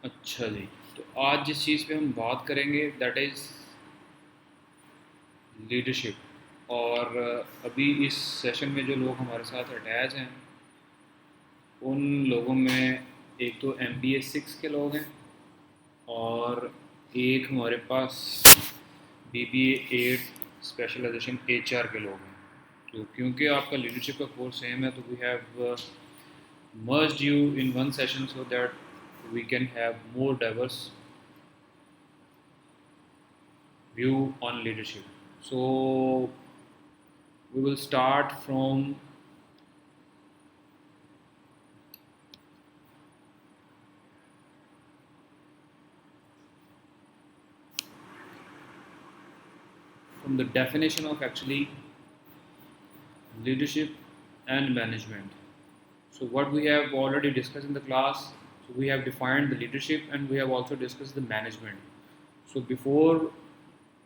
अच्छा जी। तो आज जिस चीज़ पे हम बात करेंगे दैट इज़ लीडरशिप। और अभी इस सेशन में जो लोग हमारे साथ अटैच हैं उन लोगों में एक तो MBA 6 के लोग हैं और एक हमारे पास BBA 8 स्पेशलाइजेशन HR के लोग हैं। तो क्योंकि आपका लीडरशिप का कोर्स सेम है तो we have merged you in one session so that we can have more diverse view on leadership. So we will start from the definition of actually leadership and management. So what we have already discussed in the class, so we have defined the leadership and we have also discussed the management. So before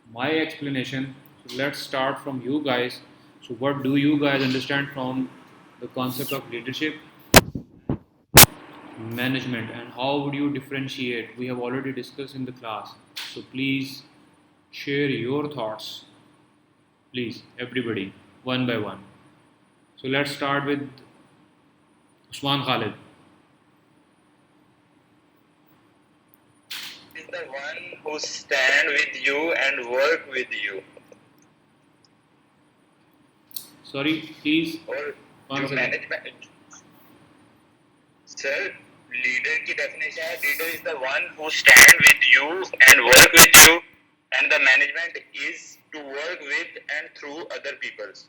my explanation, so let's start from you guys. So what do you guys understand from the concept of leadership, management, and how would you differentiate? We have already discussed in the class. So please share your thoughts, please, everybody, one by one. So let's start with Usman Khalid. Is the one who stand with you and work with you. Sorry, please. और One जो second. Management sir leader की definition है leader is the one who stand with you and work with you and the management is to work with and through other peoples.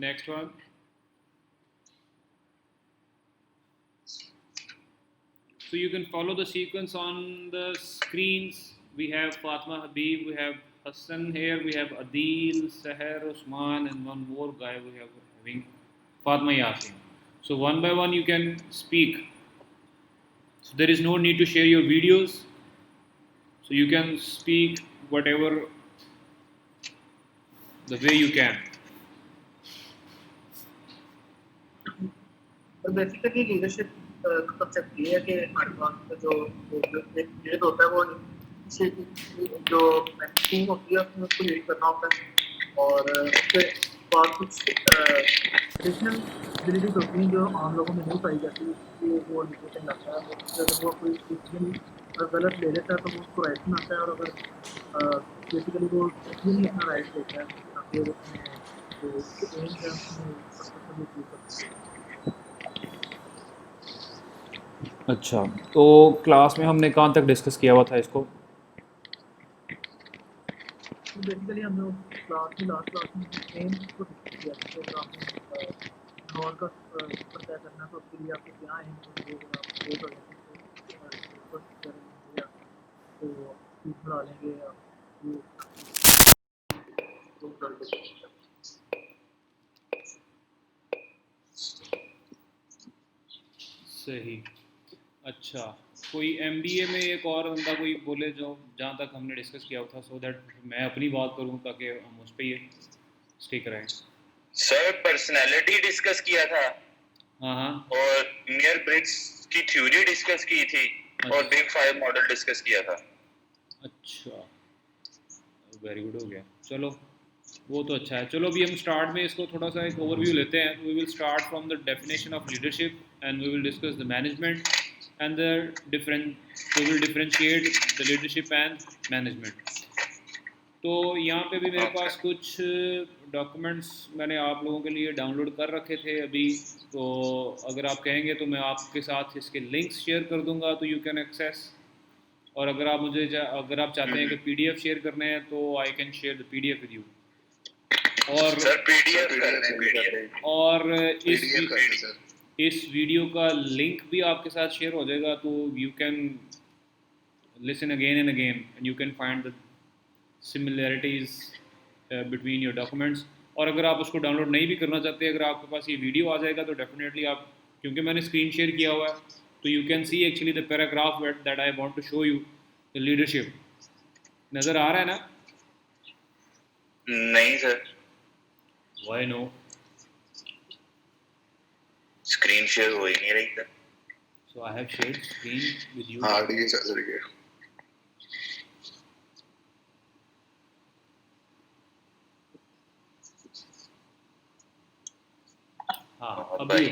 Next one. So you can follow the sequence on the screens. We have Fatma Habib, we have Hassan here, we have Adil, Seher, Usman, and one more guy we have having Fatma Yasin. So one by one you can speak. So there is no need to share your videos. So you can speak whatever the way you can. तो basically leadership का concept ये है कि हमारे पास जो एक leader होता है वो जो टीम होती है उसको लीड करना होता है और उसके बाद कुछ ट्रेडिशनल एबिलिटीज होती हैं जो आम लोगों में नहीं पाई जाती कि वो लीडरशिप लाता है और अगर वो कोई डिसीजन गलत ले लेता है तो वो उसको राइट में आता है और अगर बेसिकली वो डिसीजन ही अपना राइट लेता है ताकि वो अपने जो उसके एम है उसमें सक्सेसफुली अचीव कर सके. अच्छा, तो क्लास में हमने कहाँ तक डिस्कस किया हुआ था इसको? तो बेसिकली हम लोग क्लास में लास्ट क्लास में सेम को डिस्कस किया था कि अगर आपने नॉर का सफर तय करना है तो उसके लिए आपको क्या है तो वो अगर आप वो कर लेंगे तो कर लेंगे या तो फीस बढ़ा लेंगे या वो कर लेंगे. सही. अच्छा, कोई MBA में एक और बंदा कोई बोले जो जहाँ तक हमने डिस्कस किया था सो दैट मैं अपनी बात करूँ ताकि हम उस पर ये स्टिक रहें. सर पर्सनालिटी डिस्कस किया था. हाँ हाँ. और मियर ब्रिग्स की थ्योरी डिस्कस की थी. और बिग 5 मॉडल डिस्कस किया था. अच्छा, वेरी गुड हो गया. चलो वो तो अच्छा है. चलो अभी हम स्टार्ट में इसको थोड़ा सा एक ओवरव्यू लेते हैं. We will start from the definition of leadership and we will discuss the management and the different we will differentiate the leadership and management. तो यहाँ पे भी मेरे पास कुछ डॉक्यूमेंट्स मैंने आप लोगों के लिए डाउनलोड कर रखे थे अभी. तो अगर आप कहेंगे तो मैं आपके साथ इसके लिंक्स शेयर कर दूंगा तो यू कैन एक्सेस. और अगर आप अगर आप चाहते हैं कि PDF शेयर करने हैं तो I can share the PDF with you. और सर पीडीएफ कर दें पीडीएफ. और PDF इस वीडियो का लिंक भी आपके साथ शेयर हो जाएगा तो you can listen again and again and you can find the similarities between your documents. और अगर आप उसको डाउनलोड नहीं भी करना चाहते, अगर आपके पास ये वीडियो आ जाएगा तो डेफिनेटली आप, क्योंकि मैंने स्क्रीन शेयर किया हुआ है तो you can see actually the paragraph that I want to show you the leadership. नज़र आ रहा है ना? नहीं सर. Why no? स्क्रीन शेयर हो ही नहीं रही सर. So I have shared screen with you. हाँ ठीक है चल रही है. हाँ हाँ अभी भाई.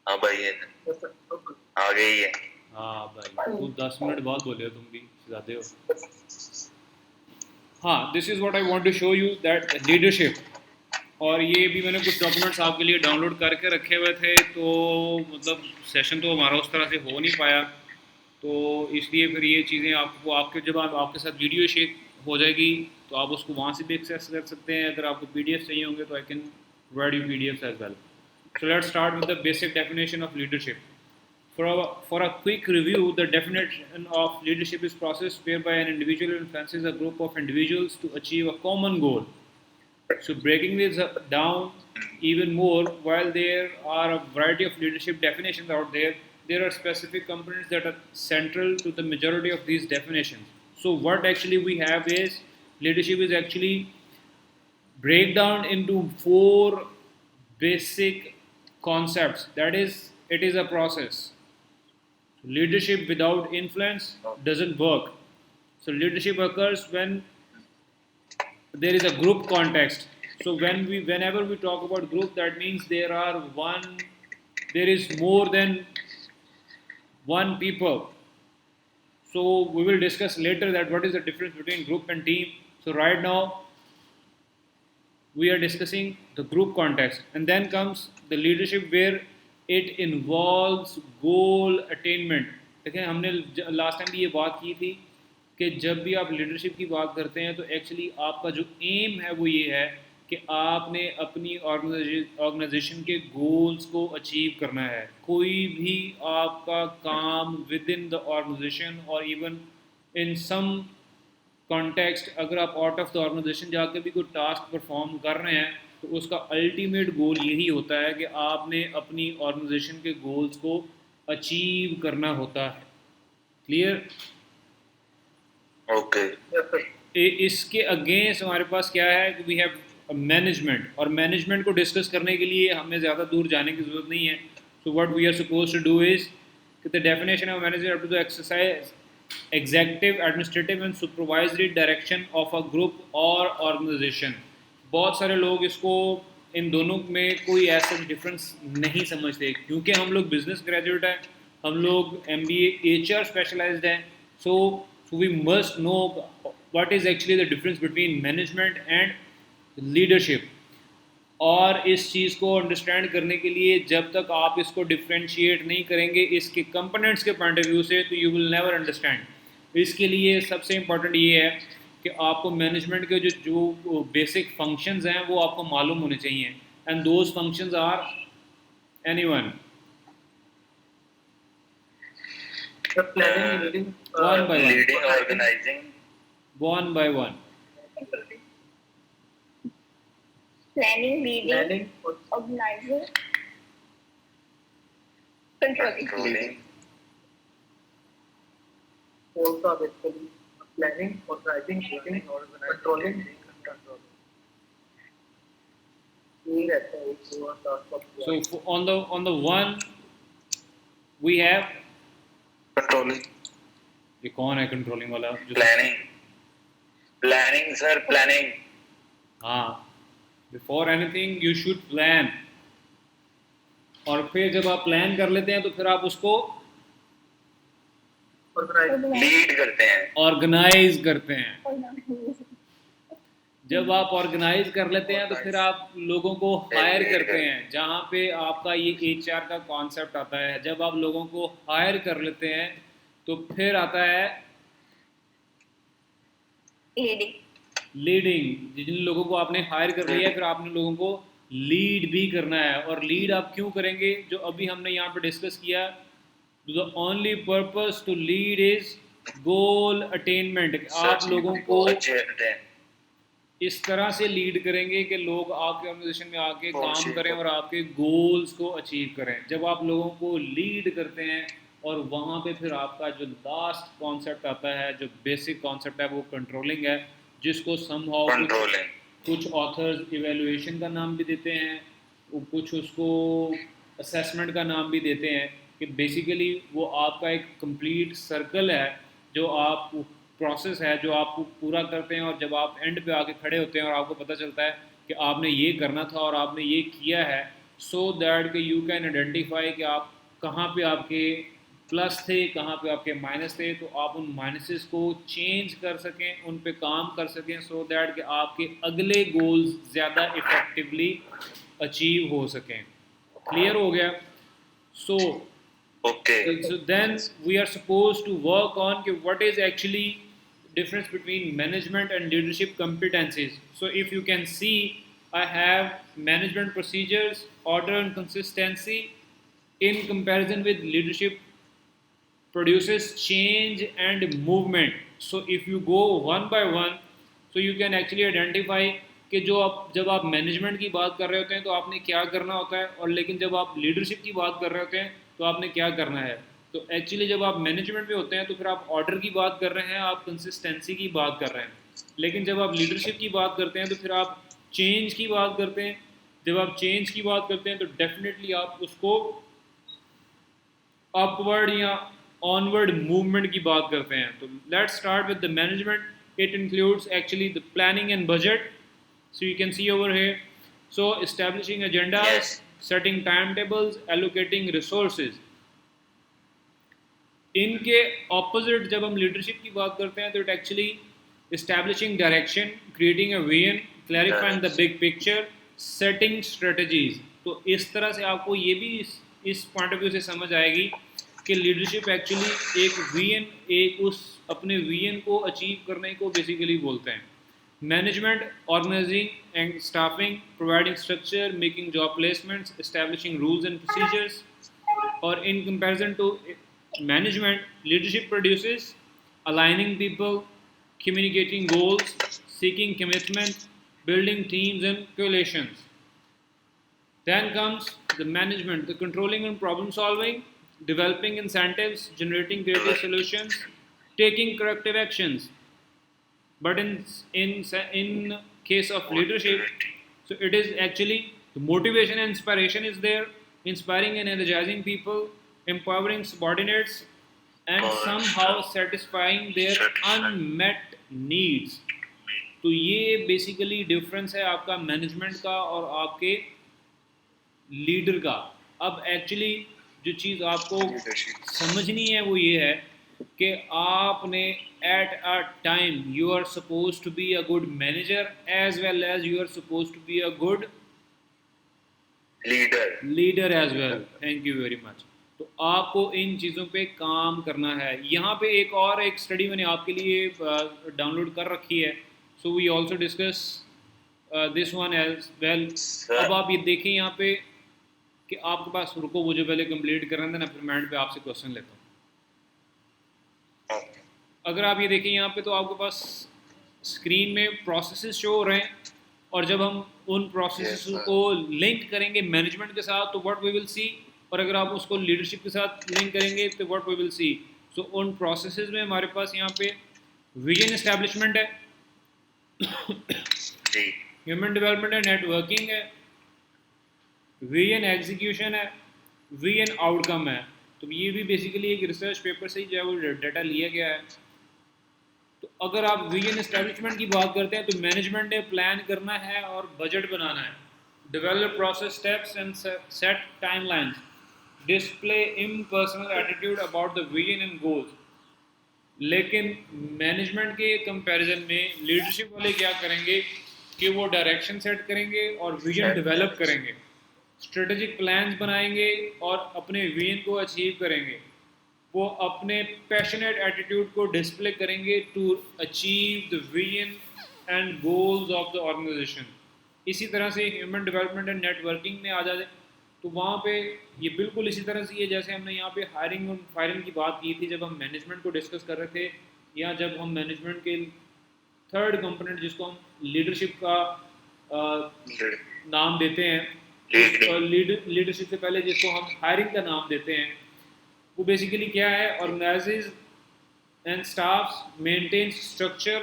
हाँ भाई ये Yes, sir. Okay. आ गई है. हाँ भाई तुम 10 मिनट बाद बोले हो, तुम भी ज़्यादा हो. हाँ, this is what I want to show you that leadership. और ये भी मैंने कुछ डॉक्यूमेंट्स आपके लिए डाउनलोड करके रखे हुए थे, तो मतलब सेशन तो हमारा उस तरह से हो नहीं पाया, तो इसलिए फिर ये चीज़ें आपको आपके जब आप आपके साथ वीडियो शेयर हो जाएगी तो आप उसको वहाँ से भी एक्सेस कर सकते हैं. अगर आपको PDF चाहिए होंगे तो I can provide you PDFs as well. So let's start with the basic definition of leadership. For a quick review, the definition of leadership is process whereby an individual influences a group of individuals to achieve a common goal. So breaking this down even more, while there are a variety of leadership definitions out there, there are specific components that are central to the majority of these definitions. So what actually we have is leadership is actually break down into 4 basic concepts. That is, it is a process. Leadership without influence doesn't work. So leadership occurs when there is a group context. So whenever we talk about group, that means there is more than one people. So we will discuss later that what is the difference between group and team. So right now we are discussing the group context, and then comes the leadership where it involves goal attainment. देखें, हमने last time भी ये बात की थी कि जब भी आप लीडरशिप की बात करते हैं तो एक्चुअली आपका जो एम है वो ये है कि आपने अपनी ऑर्गेनाइजेशन के गोल्स को अचीव करना है. कोई भी आपका काम विद इन द ऑर्गेनाइजेशन और इवन इन सम कॉन्टेक्स्ट, अगर आप आउट ऑफ द ऑर्गेनाइजेशन जाकर भी कोई टास्क परफॉर्म कर रहे हैं तो उसका अल्टीमेट गोल यही होता है कि आपने अपनी ऑर्गेनाइजेशन के गोल्स को अचीव करना होता है. क्लियर? ओके. Yes, sir. इसके अगेंस्ट हमारे पास क्या है कि वी हैव मैनेजमेंट, और मैनेजमेंट को डिस्कस करने के लिए हमें ज़्यादा दूर जाने की ज़रूरत नहीं है. So what we are suppose to do is the definition of manager to the exercise executive, administrative and supervisory direction of a group और ऑर्गेनाइजेशन. बहुत सारे लोग इसको इन दोनों में कोई ऐसा डिफरेंस नहीं समझते, क्योंकि हम लोग बिजनेस ग्रेजुएट हैं, हम लोग MBA HR स्पेशलाइज्ड हैं. So we must know what is actually the difference between management and leadership. और इस चीज़ को अंडरस्टैंड करने के लिए जब तक आप इसको डिफ्रेंशिएट नहीं करेंगे इसके कंपोनेंट्स के पॉइंट ऑफ व्यू से, तो यू विल नेवर अंडरस्टैंड. इसके लिए सबसे इम्पॉर्टेंट ये है कि आपको मैनेजमेंट के जो बेसिक फंक्शंस हैं वो आपको मालूम होने चाहिए. And those functions are anyone. The planning, leading, One by one. Leading, organizing. One by one. planning, leading, planning, organizing, controlling. Controlling. also are basically planning, organizing, leading, controlling. यही रहता है एक दो task of. So on the one we have, controlling. ये कौन है controlling वाला? Planning. Planning sir, planning. हाँ, before anything you should plan. और फिर जब आप प्लान कर लेते हैं तो फिर आप उसको Organize. लीड करते हैं. ऑर्गेनाइज करते हैं. जब आप ऑर्गेनाइज कर लेते हैं तो फिर आप लोगों को हायर करते हैं, जहाँ पे आपका ये HR का कॉन्सेप्ट आता है. जब आप लोगों को हायर कर लेते हैं तो फिर आता है leading, लीडिंग. जिन लोगों को आपने हायर कर लिया है फिर आपने लोगों को लीड भी करना है. और लीड आप क्यों करेंगे? जो अभी हमने यहाँ पे डिस्कस किया, the only purpose to lead is goal attainment. आप लोगों को अच्छे रहते हैं. इस तरह से लीड करेंगे कि लोग आपके ऑर्गेनाइजेशन में आके काम Coaching. करें और आपके गोल्स को अचीव करें. जब आप लोगों को लीड करते हैं और वहाँ पे फिर आपका जो लास्ट कॉन्सेप्ट आता है, जो बेसिक कॉन्सेप्ट है, वो कंट्रोलिंग है, जिसको समहाउ कंट्रोलिंग. कुछ ऑथर्स इवेलुएशन का नाम भी देते हैं, कुछ उसको असेसमेंट का नाम भी देते हैं. कि बेसिकली वो आपका एक कंप्लीट सर्कल है, जो आप प्रोसेस है जो आप पूरा करते हैं, और जब आप एंड पे आके खड़े होते हैं और आपको पता चलता है कि आपने ये करना था और आपने ये किया है, सो दैट कि यू कैन आइडेंटिफाई कि आप कहाँ पे आपके प्लस थे, कहाँ पे आपके माइनस थे, तो आप उन माइनसेस को चेंज कर सकें, उन पे काम कर सकें, सो दैट कि आपके अगले गोल्स ज़्यादा इफ़ेक्टिवली अचीव हो सकें। क्लियर हो गया? सो Okay. so then we are supposed to work on what is actually difference between management and leadership competencies. So if you can see, I have management procedures, order and consistency in comparison with leadership produces change and movement. So if you go one by one, so you can actually identify कि जो आप जब आप management की बात कर रहे होते हैं तो आपने क्या करना होता है, और लेकिन जब आप लीडरशिप की बात कर रहे होते हैं तो आपने क्या करना है। तो एक्चुअली जब आप मैनेजमेंट में होते हैं तो फिर आप ऑर्डर की बात कर रहे हैं, आप कंसिस्टेंसी की बात कर रहे हैं, लेकिन जब आप लीडरशिप की बात करते हैं तो फिर आप चेंज की बात करते हैं। जब आप चेंज की बात करते हैं तो डेफिनेटली आप उसको अपवर्ड या ऑनवर्ड मूवमेंट की बात करते हैं। तो let's start with the management. It includes actually the planning and budget. So you can C over here, so establishing agendas, Yes. Setting time tables, allocating resources. इनके opposite जब हम leadership की बात करते हैं तो it actually establishing direction, creating a vision, clarifying the big picture, setting strategies. तो इस तरह से आपको ये भी इस पॉइंट ऑफ व्यू से समझ आएगी कि लीडरशिप एक्चुअली एक विजन, एक उस अपने विजन को अचीव करने को बेसिकली बोलते हैं। Management organizing and staffing, providing structure, making job placements, establishing rules and procedures. Or in comparison to management, leadership produces aligning people, communicating goals, seeking commitment, building teams and coalitions. Then comes the management, the controlling and problem solving, developing incentives, generating creative solutions, taking corrective actions. But in case of leadership, so it is actually the motivation and inspiration is there, inspiring and energizing people, empowering subordinates, and somehow satisfying their unmet needs. तो ये basically difference है आपका management का और आपके leader का। अब actually जो चीज़ आपको समझनी है वो ये है कि आपने at a time you are suppose to be a good manager as well as you are suppose to be a good leader as well. Thank you very much. तो आपको इन चीज़ों पे काम करना है। यहाँ पे एक स्टडी मैंने आपके लिए डाउनलोड कर रखी है, so we also discuss this one as well. अब आप ये देखें यहाँ पे कि आपके पास, रुको मुझे पहले कंप्लीट करने देना, फिर मैं पे आपसे क्वेश्चन लेता हूँ। अगर आप ये देखें यहाँ पे तो आपके पास स्क्रीन में प्रोसेसेस शो हो रहे हैं, और जब हम उन प्रोसेसेस को लिंक करेंगे मैनेजमेंट के साथ तो व्हाट वी विल सी, और अगर आप उसको लीडरशिप के साथ लिंक करेंगे तो व्हाट वी विल सी। सो उन प्रोसेसेस में हमारे पास यहाँ पे विजन एस्टैब्लिशमेंट है, ह्यूमन डेवलपमेंट है, नेटवर्किंग है, विजन एग्जीक्यूशन है, विजन आउटकम है। तो ये भी बेसिकली एक रिसर्च पेपर से ही जो है वो डाटा लिया गया है। तो अगर आप विजन एस्टैब्लिशमेंट की बात करते हैं तो मैनेजमेंट ने प्लान करना है और बजट बनाना है, develop process steps and set timelines, display impersonal attitude about the vision and goals. लेकिन मैनेजमेंट के कंपैरिजन में लीडरशिप वाले क्या करेंगे कि वो डायरेक्शन सेट करेंगे और विजन डेवलप करेंगे, स्ट्रेटेजिक प्लान्स बनाएंगे और अपने विजन को अचीव करेंगे। वो अपने पैशनेट एटीट्यूड को डिस्प्ले करेंगे to achieve the vision and goals of the organization. इसी तरह से ह्यूमन डेवलपमेंट एंड नेटवर्किंग में आ जाए तो वहाँ पे ये बिल्कुल इसी तरह से है जैसे हमने यहाँ पे हायरिंग और फायरिंग की बात की थी जब हम मैनेजमेंट को डिस्कस कर रहे थे, या जब हम मैनेजमेंट के थर्ड कंपोनेंट जिसको हम लीडरशिप का नाम देते हैं, लीडरशिप से पहले जिसको हम हायरिंग का नाम देते हैं, वो बेसिकली क्या है, organizes and staffs, maintains structure,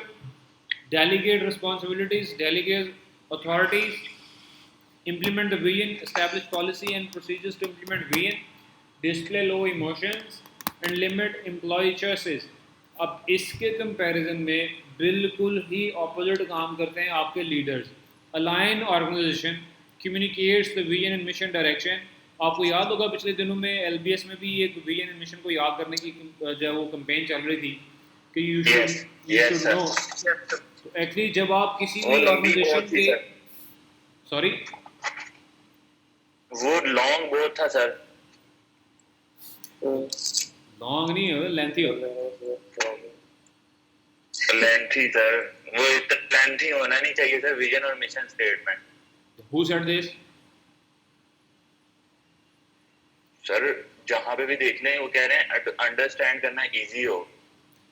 delegate responsibilities, delegate authorities, implement the vision, establish policy and procedures to implement vision, display low emotions and limit employee choices. अब इसके कंपैरिजन में बिल्कुल ही ऑपोजिट काम करते हैं आपके leaders. Align organization communicates the vision and mission direction. आपको याद होगा पिछले दिनों में LBS में भी एक विजन एंड मिशन को याद करने की जो है वो कैंपेन चल रही थी कि you Yes, yes, should sir. No. Actually जब आप किसी वो भी लंबी ऑर्गेनाइजेशन बहुत थी के सर. सॉरी वो लॉन्ग बहुत था सर. लॉन्ग नहीं है, लेंथी होता है. Lengthy sir. वो इतना लेंथी होना नहीं चाहिए सर. विजन और mission statement. Who said this? Sir जहाँ पे भी देख लें वो कह रहे हैं अंडरस्टैंड करना इजी हो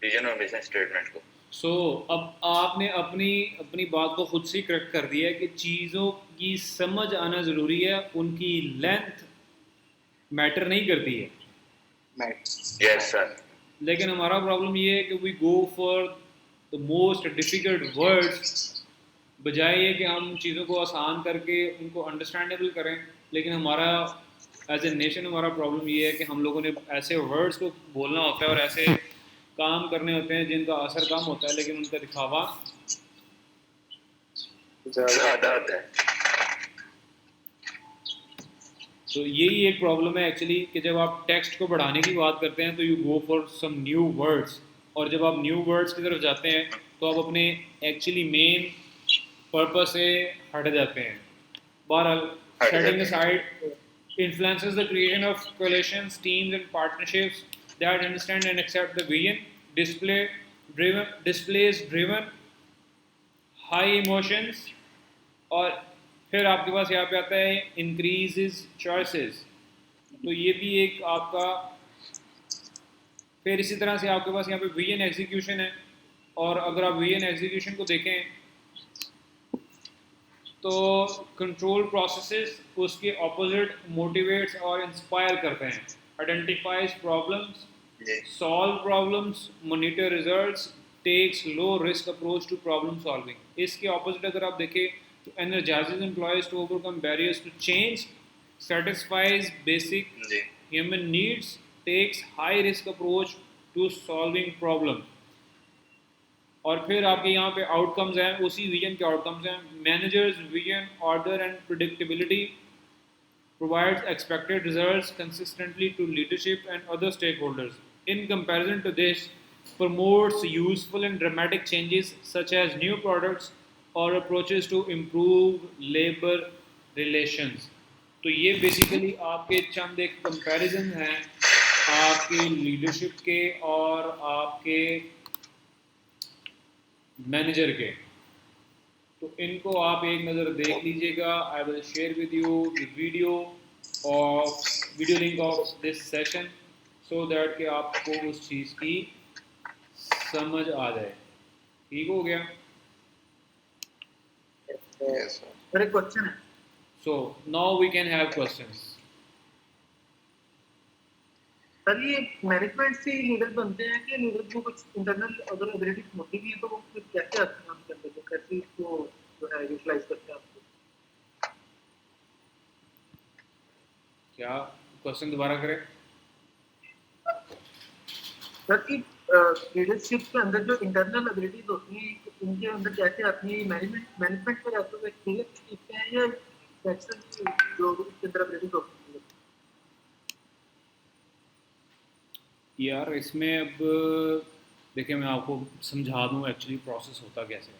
विजन और मिशन स्टेटमेंट को. सो अब आपने अपनी अपनी बात को खुद से ही करेक्ट कर दिया है कि चीज़ों की समझ आना ज़रूरी है, उनकी लेंथ मैटर नहीं करती है. Yes sir. लेकिन हमारा प्रॉब्लम ये है कि we go for the most difficult words बजाय ये कि हम चीज़ों को आसान करके उनको अंडरस्टैंडेबल करें. लेकिन हमारा एज ए नेशन हमारा प्रॉब्लम ये है कि हम लोगों ने ऐसे वर्ड्स को बोलना होता है और ऐसे काम करने होते हैं जिनका असर कम होता है लेकिन उनका दिखावा ज़्यादा होता है. तो यही एक प्रॉब्लम है एक्चुअली कि जब आप टेक्स्ट को बढ़ाने की बात करते हैं तो you go for some new words, और जब आप न्यू वर्ड्स की तरफ जाते हैं तो आप अपने एक्चुअली मेन पर्पस से हट जाते हैं. बहरहाल setting aside influences the creation of coalitions, teams and partnerships that understand and accept the vision, displays driven, high emotions, और फिर आपके पास यहाँ पे आता है increases choices. तो ये भी एक आपका, फिर इसी तरह से आपके पास यहाँ पे vision execution है, और अगर आप vision execution को देखें तो कंट्रोल प्रोसेसेस उसके ऑपोजिट मोटिवेट्स और इंस्पायर करते हैं. Identifies problems, solve problems, monitor results, takes low risk approach to problem solving. इसके ऑपोजिट अगर आप देखें तो energizes employees to overcome barriers to change, satisfies basic human needs, takes high risk approach to solving problem. और फिर आपके यहाँ पे आउटकम्स हैं, उसी विजन के आउटकम्स हैं. Managers vision, order and predictability, provides expected results consistently to leadership and other stakeholders. In comparison to this, promotes useful and dramatic changes such as new products or approaches to improve labor relations. तो ये basically आपके चंद एक comparison हैं आपके leadership के और आपके manager के. तो इनको आप एक नज़र देख लीजिएगा. I will share with you the video link of this session so that कि आपको उस चीज़ की समझ आ जाए. ठीक हो गया? मेरा क्वेश्चन है. So now we can have questions. Sir ये मैनेजमेंट से लीडर बनते हैं कि लीडर को कुछ इंटरनल अगर एबिलिटीज होती भी है तो वो फिर कैसे काम करते हैं, कैसे इसको जो है यूटिलाइज करते हैं आपको? क्या क्वेश्चन दोबारा करें? सर कि लीडरशिप के अंदर जो इंटरनल एबिलिटीज होती हैं उनके अंदर कैसे आती है? मैनेजमेंट में आपको एक्सपीरियंस सीखते हैं या एक्सेल जो इसके अंदर एबिलिटीज होती है? यार इसमें अब देखिए मैं आपको समझा दूँ एक्चुअली प्रोसेस होता कैसे है.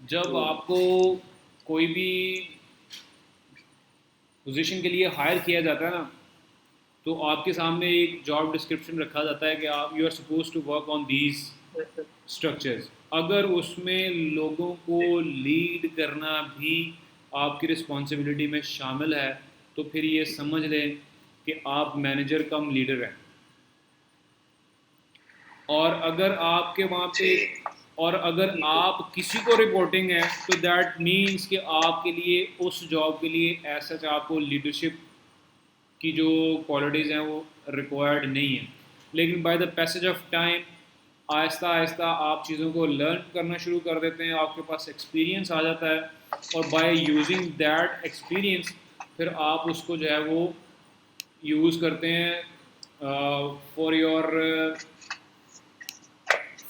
जब आपको कोई भी पोजीशन के लिए हायर किया जाता है ना तो आपके सामने एक जॉब डिस्क्रिप्शन रखा जाता है कि आप you are suppose to work on these structures. अगर उसमें लोगों को लीड करना भी आपकी रिस्पॉन्सिबिलिटी में शामिल है तो फिर ये समझ लें कि आप मैनेजर कम लीडर हैं. और अगर आपके वहाँ पे और अगर आप किसी को रिपोर्टिंग है तो दैट मीन्स कि आपके लिए उस जॉब के लिए ऐसा आपको लीडरशिप की जो क्वालिटीज़ हैं वो रिक्वायर्ड नहीं है. लेकिन by the passage of time Aahista Aahista आप चीज़ों को लर्न करना शुरू कर देते हैं, आपके पास एक्सपीरियंस आ जाता है और बाय यूजिंग दैट एक्सपीरियंस फिर आप उसको जो है वो यूज़ करते हैं for your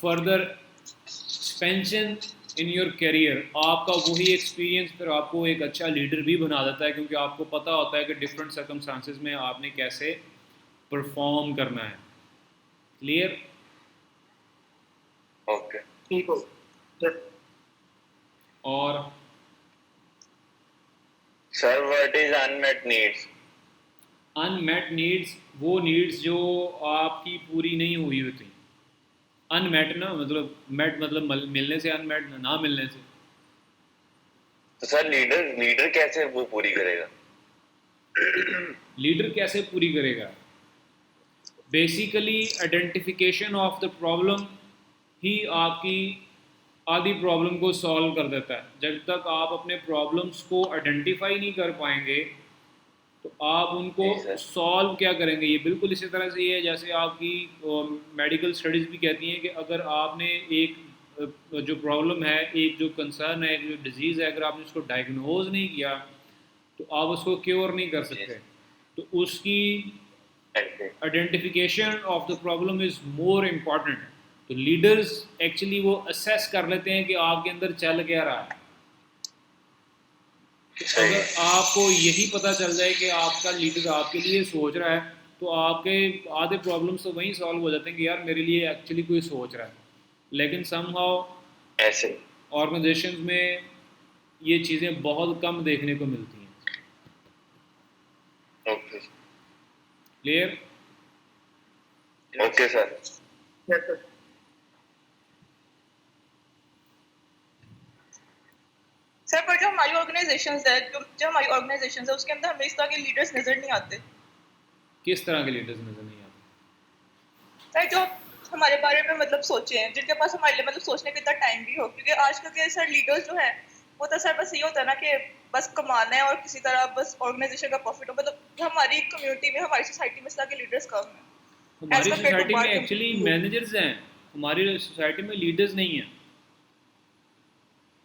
further expansion in your career. आपका वही एक्सपीरियंस फिर आपको एक अच्छा लीडर भी बना देता है, क्योंकि आपको पता होता है कि डिफरेंट सर्कमस्टांसिस में आपने कैसे परफॉर्म करना है। क्लियर? ओके ठीक हो Yes. और sir, what is unmet needs? Unmet needs वो नीड्स जो आपकी पूरी नहीं हुई होती। अनमेट ना मतलब मेट मतलब मिलने से, अनमेट ना मिलने से। तो सर लीडर कैसे वो पूरी करेगा? लीडर कैसे पूरी करेगा? Basically identification of the problem ही आपकी आधी प्रॉब्लम को सॉल्व कर देता है। जब तक आप अपने प्रॉब्लम्स को आइडेंटिफाई नहीं कर पाएंगे तो आप उनको जी सर। सॉल्व क्या करेंगे। ये बिल्कुल इसी तरह से ही है जैसे आपकी मेडिकल स्टडीज़ भी कहती हैं कि अगर आपने एक जो प्रॉब्लम है, एक जो कंसर्न है, एक जो डिजीज़ है, अगर आपने उसको डायग्नोज नहीं किया तो आप उसको क्योर नहीं कर सकते। तो उसकी identification of the problem is more important. तो लीडर्स एक्चुअली वो असेस कर लेते हैं कि आपके अंदर चल क्या रहा है। तो अगर आपको यही पता चल जाए कि आपका लीडर आपके लिए सोच रहा है तो आपके आधे प्रॉब्लम्स तो वहीं सॉल्व हो जाते हैं कि यार मेरे लिए एक्चुअली कोई सोच रहा है। लेकिन समहाउ ऐसे ऑर्गेनाइजेशंस में ये चीज़ें बहुत कम देखने को मिलती हैं। Okay clear? Okay sir. Yes, sir. Sir पर जो हमारी ऑर्गेनाइजेशंस है जो हमारी ऑर्गेनाइजेशंस है उसके अंदर हमें इस तरह के लीडर्स नजर नहीं आते। किस तरह के लीडर्स नज़र नहीं आते? सर जो हमारे बारे में मतलब सोचे हैं, जिनके पास हमारे लिए मतलब सोचने का इतना टाइम भी हो, क्योंकि आजकल के सर लीडर्स जो है वो तो सर बस ये होता है ना कि बस कमाना है और किसी तरह बस ऑर्गेनाइजेशन का प्रॉफिट हो। मतलब हमारी कम्युनिटी में, हमारी सोसाइटी में इस तरह के लीडर्स कम हैं हमारी एज कम्पेयर टू सोसाइटी में बाकी एक्चुअली ग्रुप। मैनेजर्स हैं, हमारी सोसाइटी में लीडर्स नहीं हैं।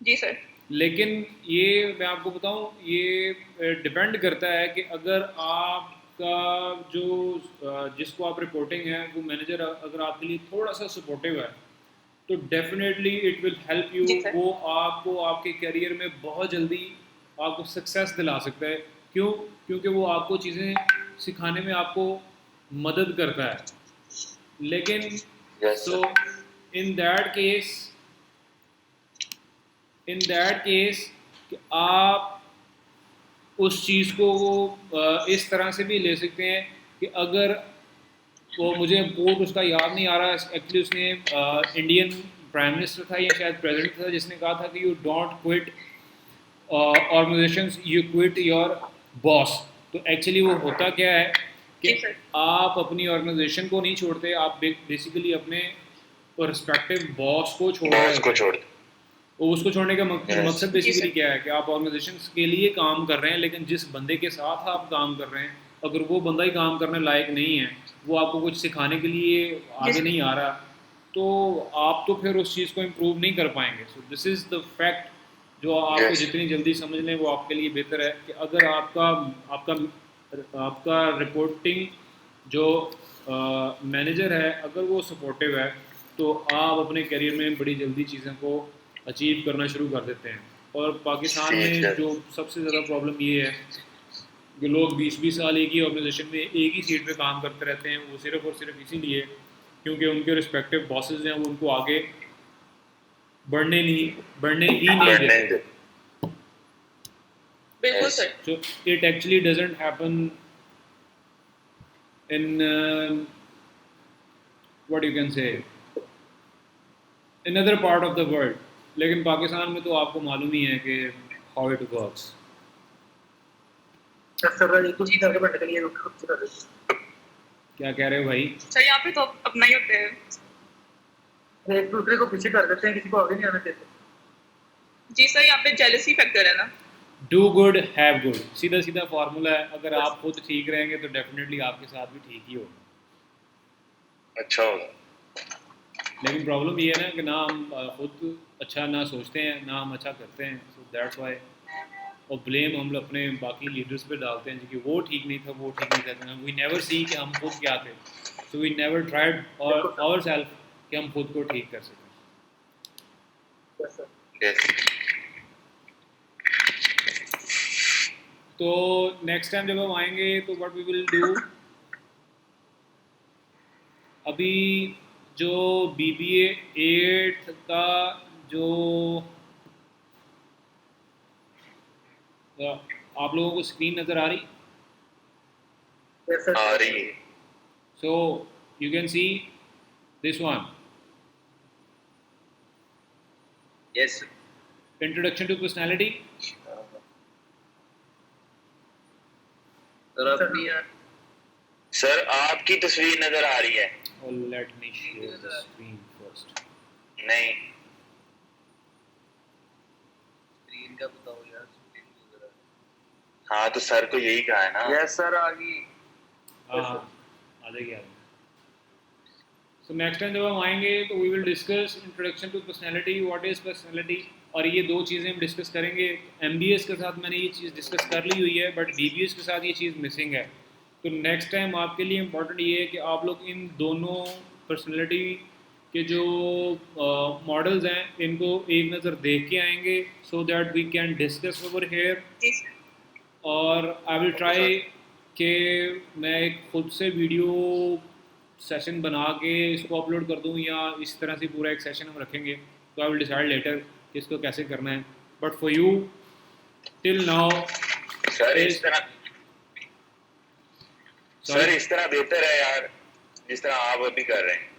जी सर। लेकिन ये मैं आपको बताऊं, ये डिपेंड करता है कि अगर आपका जो जिसको आप रिपोर्टिंग है वो मैनेजर अगर आपके लिए थोड़ा सा सपोर्टिव है तो definitely it will help you. जी सर। वो आपको आपके करियर में बहुत जल्दी आपको सक्सेस दिला सकता है। क्यों? क्योंकि वो आपको चीज़ें सिखाने में आपको मदद करता है। लेकिन yes so sir. In that case कि आप उस चीज़ को वो इस तरह से भी ले सकते हैं कि अगर वो मुझे कोट उसका याद नहीं आ रहा एक्चुअली, उसने इंडियन प्राइम मिनिस्टर था या शायद प्रेसिडेंट था जिसने कहा था कि you don't quit organisations, you quit your boss. तो एक्चुअली वो होता क्या है कि जी सर। आप अपनी ऑर्गेनाइजेशन को नहीं छोड़ते, आप बेसिकली अपने रिस्पेक्टिव बॉस को छोड़ रहे बॉस को होते हैं। छोड़ दो। तो उसको छोड़ने का Yes. मकसद जी बेसिकली सर। क्या है कि आप ऑर्गेनाइजेशन के लिए काम कर रहे हैं, लेकिन जिस बंदे के साथ आप काम कर रहे हैं अगर वो बंदा ही काम करने लायक नहीं है, वो आपको कुछ सिखाने के लिए जी आगे सर। नहीं आ रहा, तो आप तो फिर उस चीज़ को इम्प्रूव नहीं कर पाएंगे। So this is the fact जो आपको Yes. जितनी जल्दी समझ लें वो आपके लिए बेहतर है कि अगर आपका आपका आपका रिपोर्टिंग जो मैनेजर है अगर वो सपोर्टिव है तो आप अपने करियर में बड़ी जल्दी चीज़ों को अचीव करना शुरू कर देते हैं। और पाकिस्तान ठीक में है। जो सबसे ज़्यादा प्रॉब्लम ये है कि लोग 20-20 साल एक ही ऑर्गेनाइजेशन में एक ही सीट पे काम करते रहते हैं, वो सिर्फ और सिर्फ इसीलिए क्योंकि उनके रिस्पेक्टिव बॉसेज हैं वो उनको आगे बढ़ने ही नहीं बढ़ने देते। दे। बिल्कुल Yes. Sir. So it actually doesn't happen in what you can say in other part of the world, लेकिन पाकिस्तान में तो आपको मालूम ही है कि how it works। सर ये तो सीधा आगे बढ़ने के लिए रुक रुक कर देते क्या कह रहे हो भाई? सर यहाँ पे तो अपना ही होते हैं। हैं एक दूसरे को पीछे कर देते हैं, किसी को आगे नहीं आने देते। जी सर, यहाँ पे जेलसी फैक्टर है ना। डू गुड हैव गुड, सीधा सीधा फार्मूला है। अगर आप खुद ठीक रहेंगे तो डेफिनेटली आपके साथ भी ठीक ही होगा। अच्छा होगा। लेकिन प्रॉब्लम ये है ना कि ना हम खुद अच्छा ना सोचते हैं ना हम अच्छा करते हैं। सो दैट्स वाई और ब्लेम हम लोग अपने बाकी लीडर्स पे डालते हैं कि वो ठीक नहीं था, वो ठीक नहीं था। वी नेवर सी कि हम खुद क्या थे, सो वी नेवर ट्राइड और सेल्फ कि हम खुद को ठीक कर सकें। Yes, sir. Yes. तो नेक्स्ट टाइम जब हम आएंगे तो व्हाट वी विल डू, अभी जो BBA 8 का जो आप लोगों को स्क्रीन नज़र आ रही, Yes, sir. आ रही है। So you can see this one, Yes. Introduction to personality. Sir आपकी तस्वीर नजर आ रही है? और let me share the screen first. नहीं, स्क्रीन का बताओ यार, स्क्रीन नजर हाँ तो सर को यही कहा है ना। यस सर आ गई। हाँ आ जाएगी। सो नेक्स्ट टाइम जब हम आएंगे तो we will discuss introduction to personality, what is personality, और ये दो चीज़ें हम डिस्कस करेंगे। MBS के साथ मैंने ये चीज़ डिस्कस कर ली हुई है, बट BBS के साथ ये चीज़ मिसिंग है। तो नेक्स्ट टाइम आपके लिए इम्पोर्टेंट ये है कि आप लोग इन दोनों पर्सनैलिटी के जो मॉडल्स हैं इनको एक नज़र देख के आएंगे, so that we can discuss over here. जी सर। और आई विल ट्राई कि मैं एक खुद से वीडियो सेशन बना के इसको अपलोड कर दूं, या इस तरह से पूरा एक सेशन हम रखेंगे। तो आई विल डिसाइड लेटर कि इसको कैसे करना है, but for you till now sir इस तरह बेहतर है यार, जिस तरह आप अभी कर रहे हैं।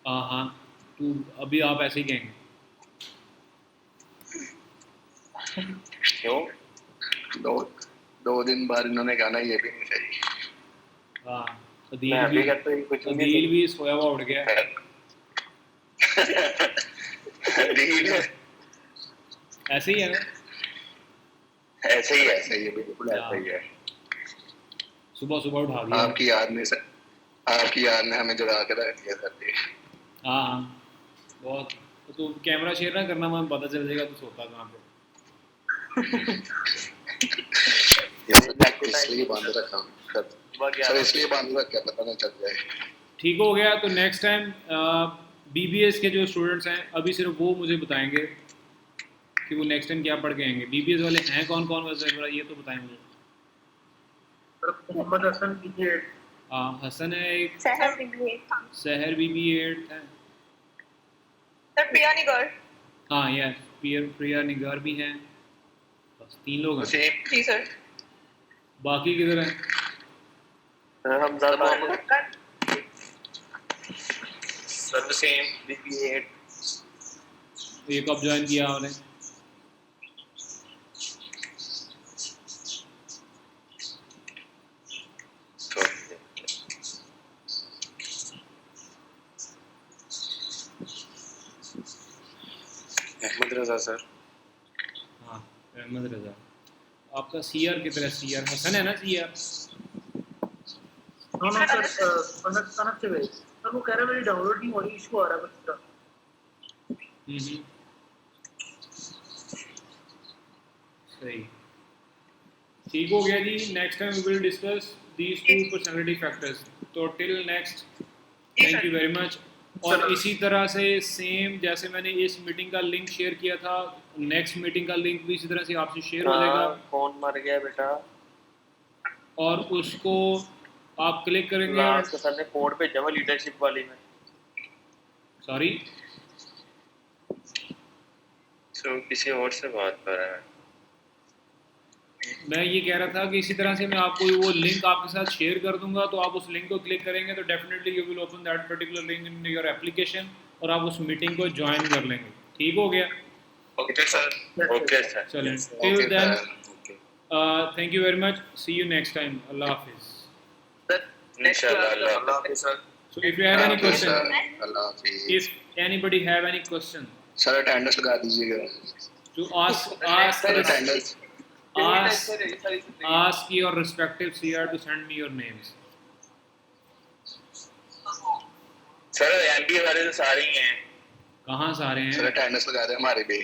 हाँ तो अभी आप ऐसे ही कहेंगे। क्यों? दो दिन बाद इन्होंने कहा ना ये भी नहीं सही। हाँ मैं अभी कहता हूँ कुछ नहीं। अदील भी सोया हुआ उठ गया। अदील ऐसे ही है ना, ऐसे ही है। सही है, बिल्कुल ऐसा ही है। सुबह सुबह उठा दिया। आपकी याद ने हमें जगा के रख दिया सर जी। हाँ बहुत। तो कैमरा शेयर ना करना, मैं पता चल जाएगा तो सोता कहाँ पे। इसलिए बांध रखा सर, इसलिए बांध रखा पता नहीं चल जाए। ठीक हो गया। तो नेक्स्ट टाइम BBS के जो स्टूडेंट्स हैं अभी सिर्फ वो मुझे बताएंगे कि वो नेक्स्ट टाइम क्या पढ़ के आएंगे। BBS वाले हैं कौन कौन, वैसे ये तो बताएं मुझे। मोहम्मद हसन BBA 8। हाँ हसन है एक, सहर BBA। सहर BBA 8 है, सर प्रिया निगर। हाँ यस प्रिया निगार भी हैं। बस 3 लोग हैं। जी सर। बाकी किधर हैं? Hamza Mohammad sir same BBA 8। ये कब ज्वाइन किया आपने? अहमद रजा सर। हाँ अहमद रजा। आपका CR कितना है? CR हसन है ना? CR नो सर, कनक से भेज सर। वो कह रहा है मेरी डाउनलोड नहीं हो रही, इशू आ रहा है कुछ का। सही, ठीक हो गया जी। Next time we will discuss these 2 personality factors. तो till next, thank you very much. और इसी तरह से सेम जैसे मैंने इस मीटिंग का लिंक शेयर किया था, नेक्स्ट मीटिंग का लिंक भी इसी तरह से आपसे शेयर हो जाएगा। फोन मर गया बेटा। और उसको आप क्लिक करेंगे। लास्ट को सर ने कोड भेजा हुआ लीडरशिप वाली में। सॉरी तो किसी और से बात कर रहा है। मैं ये कह रहा था कि इसी तरह से मैं आपको वो लिंक आपके साथ शेयर कर दूंगा, तो आप उस लिंक को क्लिक करेंगे तो definitely you will open that particular link in your application और आप उस मीटिंग को ज्वाइन कर लेंगे। ठीक हो गया? Okay sir. Okay sir. चलें, till then thank you very much, see you next time. अल्लाह हाफिज़। इंशाल्लाह अल्लाह हाफिज़ sir. So if you have any question, अल्लाह हाफिज़। if anybody have any question sir attendance लगा दीजिएगा। to ask your respective CR to send me your names. Sir MBA वाले तो सारे ही हैं। कहाँ सारे सर हैं? अटेंडेंस लगा दे हमारे भी।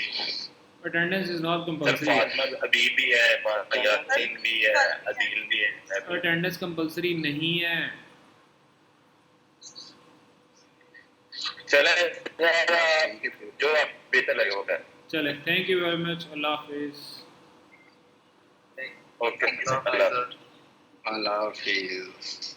Attendance is not sir compulsory. Fatima Habib भी है, यासीन भी है, अदील भी है, मैं भी। अटेंडेंस कंपल्सरी नहीं है. चले जो आप बेहतर लगे वो कर। चले, thank you very much. Allah Hafiz. Okay Allah Allah Hafiz.